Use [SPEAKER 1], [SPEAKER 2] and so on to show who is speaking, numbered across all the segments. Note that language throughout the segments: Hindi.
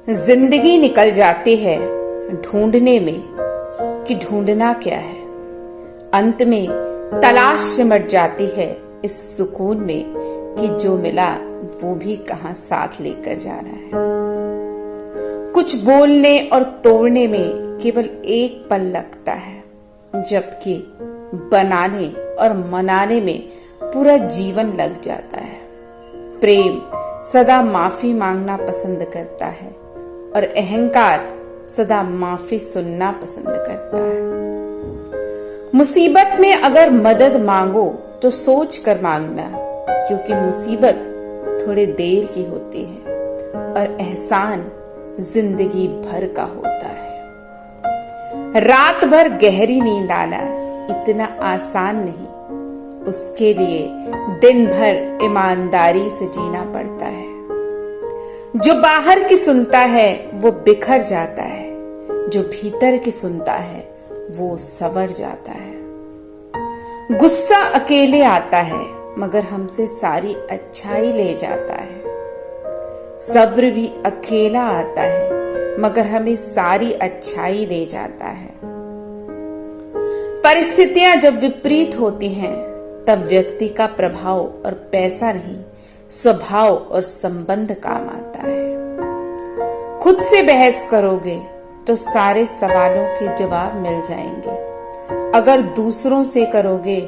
[SPEAKER 1] जिंदगी निकल जाती है ढूंढने में कि ढूंढना क्या है। अंत में तलाश सिमट जाती है इस सुकून में कि जो मिला वो भी कहां साथ लेकर जाना है। कुछ बोलने और तोड़ने में केवल एक पल लगता है, जबकि बनाने और मनाने में पूरा जीवन लग जाता है। प्रेम सदा माफी मांगना पसंद करता है और अहंकार सदा माफी सुनना पसंद करता है। मुसीबत में अगर मदद मांगो तो सोच कर मांगना, क्योंकि मुसीबत थोड़ी देर की होती है और एहसान जिंदगी भर का होता है। रात भर गहरी नींद आना इतना आसान नहीं, उसके लिए दिन भर ईमानदारी से जीना पड़ता है। जो बाहर की सुनता है वो बिखर जाता है, जो भीतर की सुनता है वो संवर जाता है। गुस्सा अकेले आता है मगर हमसे सारी अच्छाई ले जाता है। सब्र भी अकेला आता है मगर हमें सारी अच्छाई दे जाता है। परिस्थितियां जब विपरीत होती हैं तब व्यक्ति का प्रभाव और पैसा नहीं, स्वभाव और संबंध काम आता है। खुद से बहस करोगे तो सारे सवालों के जवाब मिल जाएंगे। अगर दूसरों से करोगे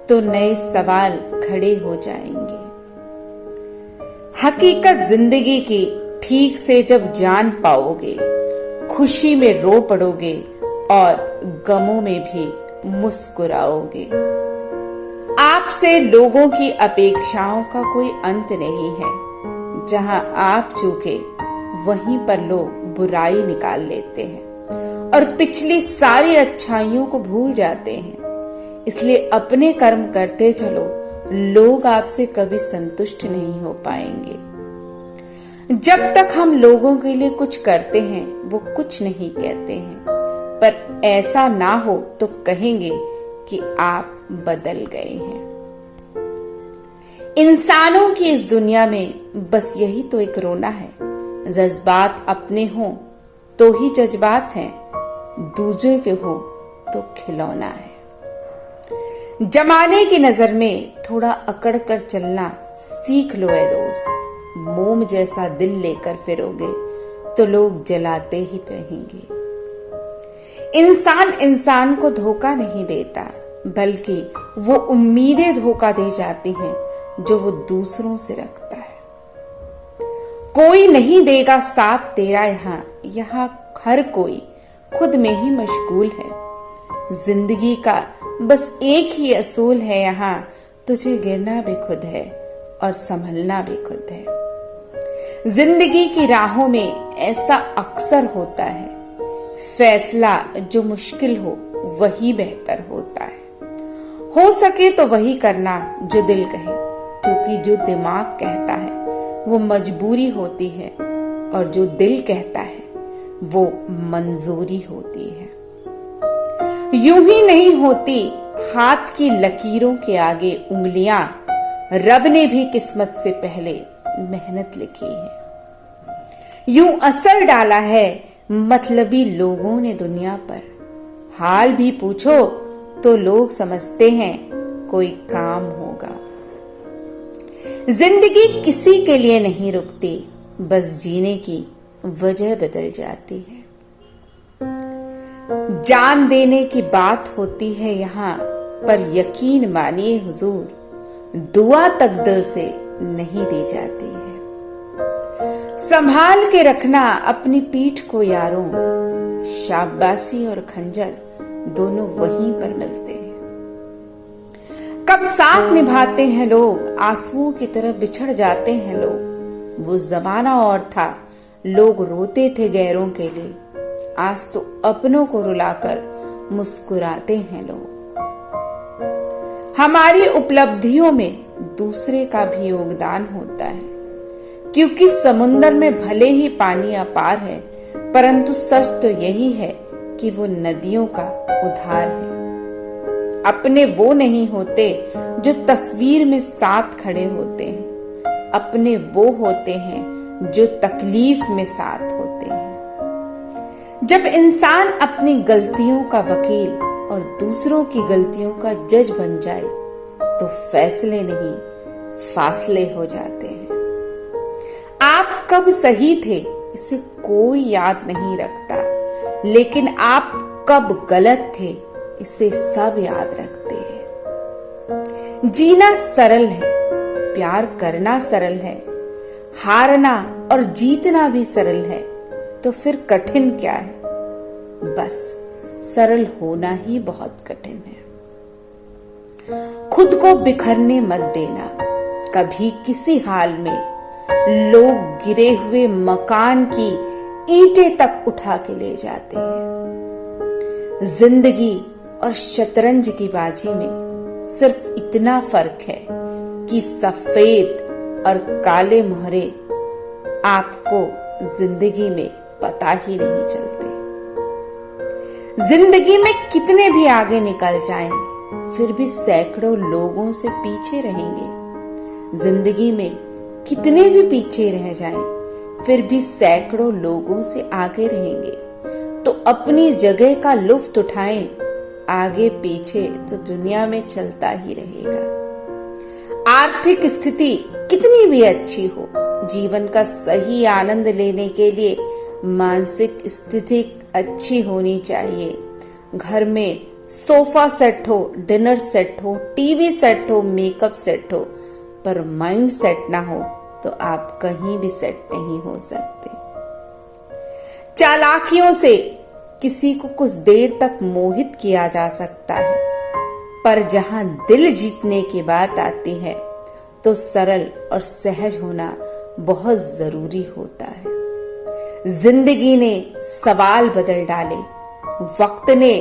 [SPEAKER 1] तो नए सवाल खड़े हो जाएंगे। हकीकत जिंदगी की ठीक से जब जान पाओगे, खुशी में रो पड़ोगे और गमों में भी मुस्कुराओगे। आपसे लोगों की अपेक्षाओं का कोई अंत नहीं है। जहां आप चूके वहीं पर लोग बुराई निकाल लेते हैं और पिछली सारी अच्छाइयों को भूल जाते हैं। इसलिए अपने कर्म करते चलो, लोग आपसे कभी संतुष्ट नहीं हो पाएंगे। जब तक हम लोगों के लिए कुछ करते हैं वो कुछ नहीं कहते हैं, पर ऐसा ना हो तो कहेंगे कि आप बदल गए हैं। इंसानों की इस दुनिया में बस यही तो एक रोना है। जज्बात अपने हो तो ही जज्बात हैं, दूसरे के हो तो खिलौना है। जमाने की नजर में थोड़ा अकड़ कर चलना सीख लो ए दोस्त। मोम जैसा दिल लेकर फिरोगे तो लोग जलाते ही रहेंगे। इंसान इंसान को धोखा नहीं देता, बल्कि वो उम्मीदें धोखा दे जाती हैं जो वो दूसरों से रखता है। कोई नहीं देगा साथ तेरा यहाँ हर कोई खुद में ही मशगूल है। जिंदगी का बस एक ही असूल है यहाँ, तुझे गिरना भी खुद है और संभलना भी खुद है। जिंदगी की राहों में ऐसा अक्सर होता है, फैसला जो मुश्किल हो वही बेहतर होता है। हो सके तो वही करना जो दिल कहे, क्योंकि जो दिमाग कहता है वो मजबूरी होती है और जो दिल कहता है वो मंजूरी होती है। यूं ही नहीं होती हाथ की लकीरों के आगे उंगलियां, रब ने भी किस्मत से पहले मेहनत लिखी है। यूं असर डाला है मतलबी लोगों ने दुनिया पर। हाल भी पूछो तो लोग समझते हैं कोई काम होगा। जिंदगी किसी के लिए नहीं रुकती, बस जीने की वजह बदल जाती है। जान देने की बात होती है यहाँ, पर यकीन मानिए हुजूर, दुआ तक दिल से नहीं दी जाती है। संभाल के रखना अपनी पीठ को यारों, शाबाशी और खंजर दोनों वहीं पर मिलते हैं। कब साथ निभाते हैं लोग, आंसुओं की तरह बिछड़ जाते हैं लोग। वो जमाना और था, लोग रोते थे गैरों के लिए, आज तो अपनों को रुलाकर मुस्कुराते हैं लोग। हमारी उपलब्धियों में दूसरे का भी योगदान होता है, क्योंकि समुंदर में भले ही पानी अपार है, परंतु सच तो यही है कि वो नदियों का उधार है। अपने वो नहीं होते जो तस्वीर में साथ खड़े होते हैं, अपने वो होते हैं जो तकलीफ में साथ होते हैं। जब इंसान अपनी गलतियों का वकील और दूसरों की गलतियों का जज बन जाए तो फैसले नहीं फासले हो जाते हैं। आप कब सही थे इसे कोई याद नहीं रखता, लेकिन आप कब गलत थे इसे सब याद रखते हैं। जीना सरल है, प्यार करना सरल है, हारना और जीतना भी सरल है, तो फिर कठिन क्या है? बस सरल होना ही बहुत कठिन है। खुद को बिखरने मत देना कभी किसी हाल में। लोग गिरे हुए मकान की ईंटें तक उठा के ले जाते हैं। जिंदगी और शतरंज की बाजी में सिर्फ इतना फर्क है कि सफेद और काले मोहरे आपको जिंदगी में पता ही नहीं चलते। जिंदगी में कितने भी आगे निकल जाएं, फिर भी सैकड़ों लोगों से पीछे रहेंगे। जिंदगी में कितने भी पीछे रह जाएं, फिर भी सैकड़ों लोगों से आगे रहेंगे। तो अपनी जगह का लुत्फ उठाएं, आगे पीछे तो दुनिया में चलता ही रहेगा। आर्थिक स्थिति कितनी भी अच्छी हो, जीवन का सही आनंद लेने के लिए मानसिक स्थिति अच्छी होनी चाहिए। घर में सोफा सेट हो, डिनर सेट हो, टीवी सेट हो, मेकअप सेट हो, पर माइंड सेट ना हो तो आप कहीं भी सेट नहीं हो सकते। चालाकियों से किसी को कुछ देर तक मोहित किया जा सकता है, पर जहां दिल जीतने की बात आती है तो सरल और सहज होना बहुत जरूरी होता है। जिंदगी ने सवाल बदल डाले, वक्त ने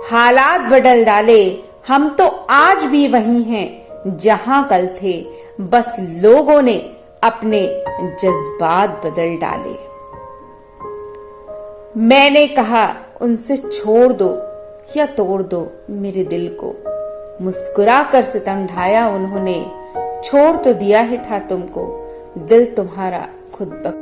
[SPEAKER 1] हालात बदल डाले, हम तो आज भी वही हैं जहां कल थे, बस लोगों ने अपने जज्बात बदल डाले। मैंने कहा उनसे छोड़ दो या तोड़ दो मेरे दिल को, मुस्कुरा कर सितम ढाया उन्होंने, छोड़ तो दिया ही था तुमको, दिल तुम्हारा खुद ब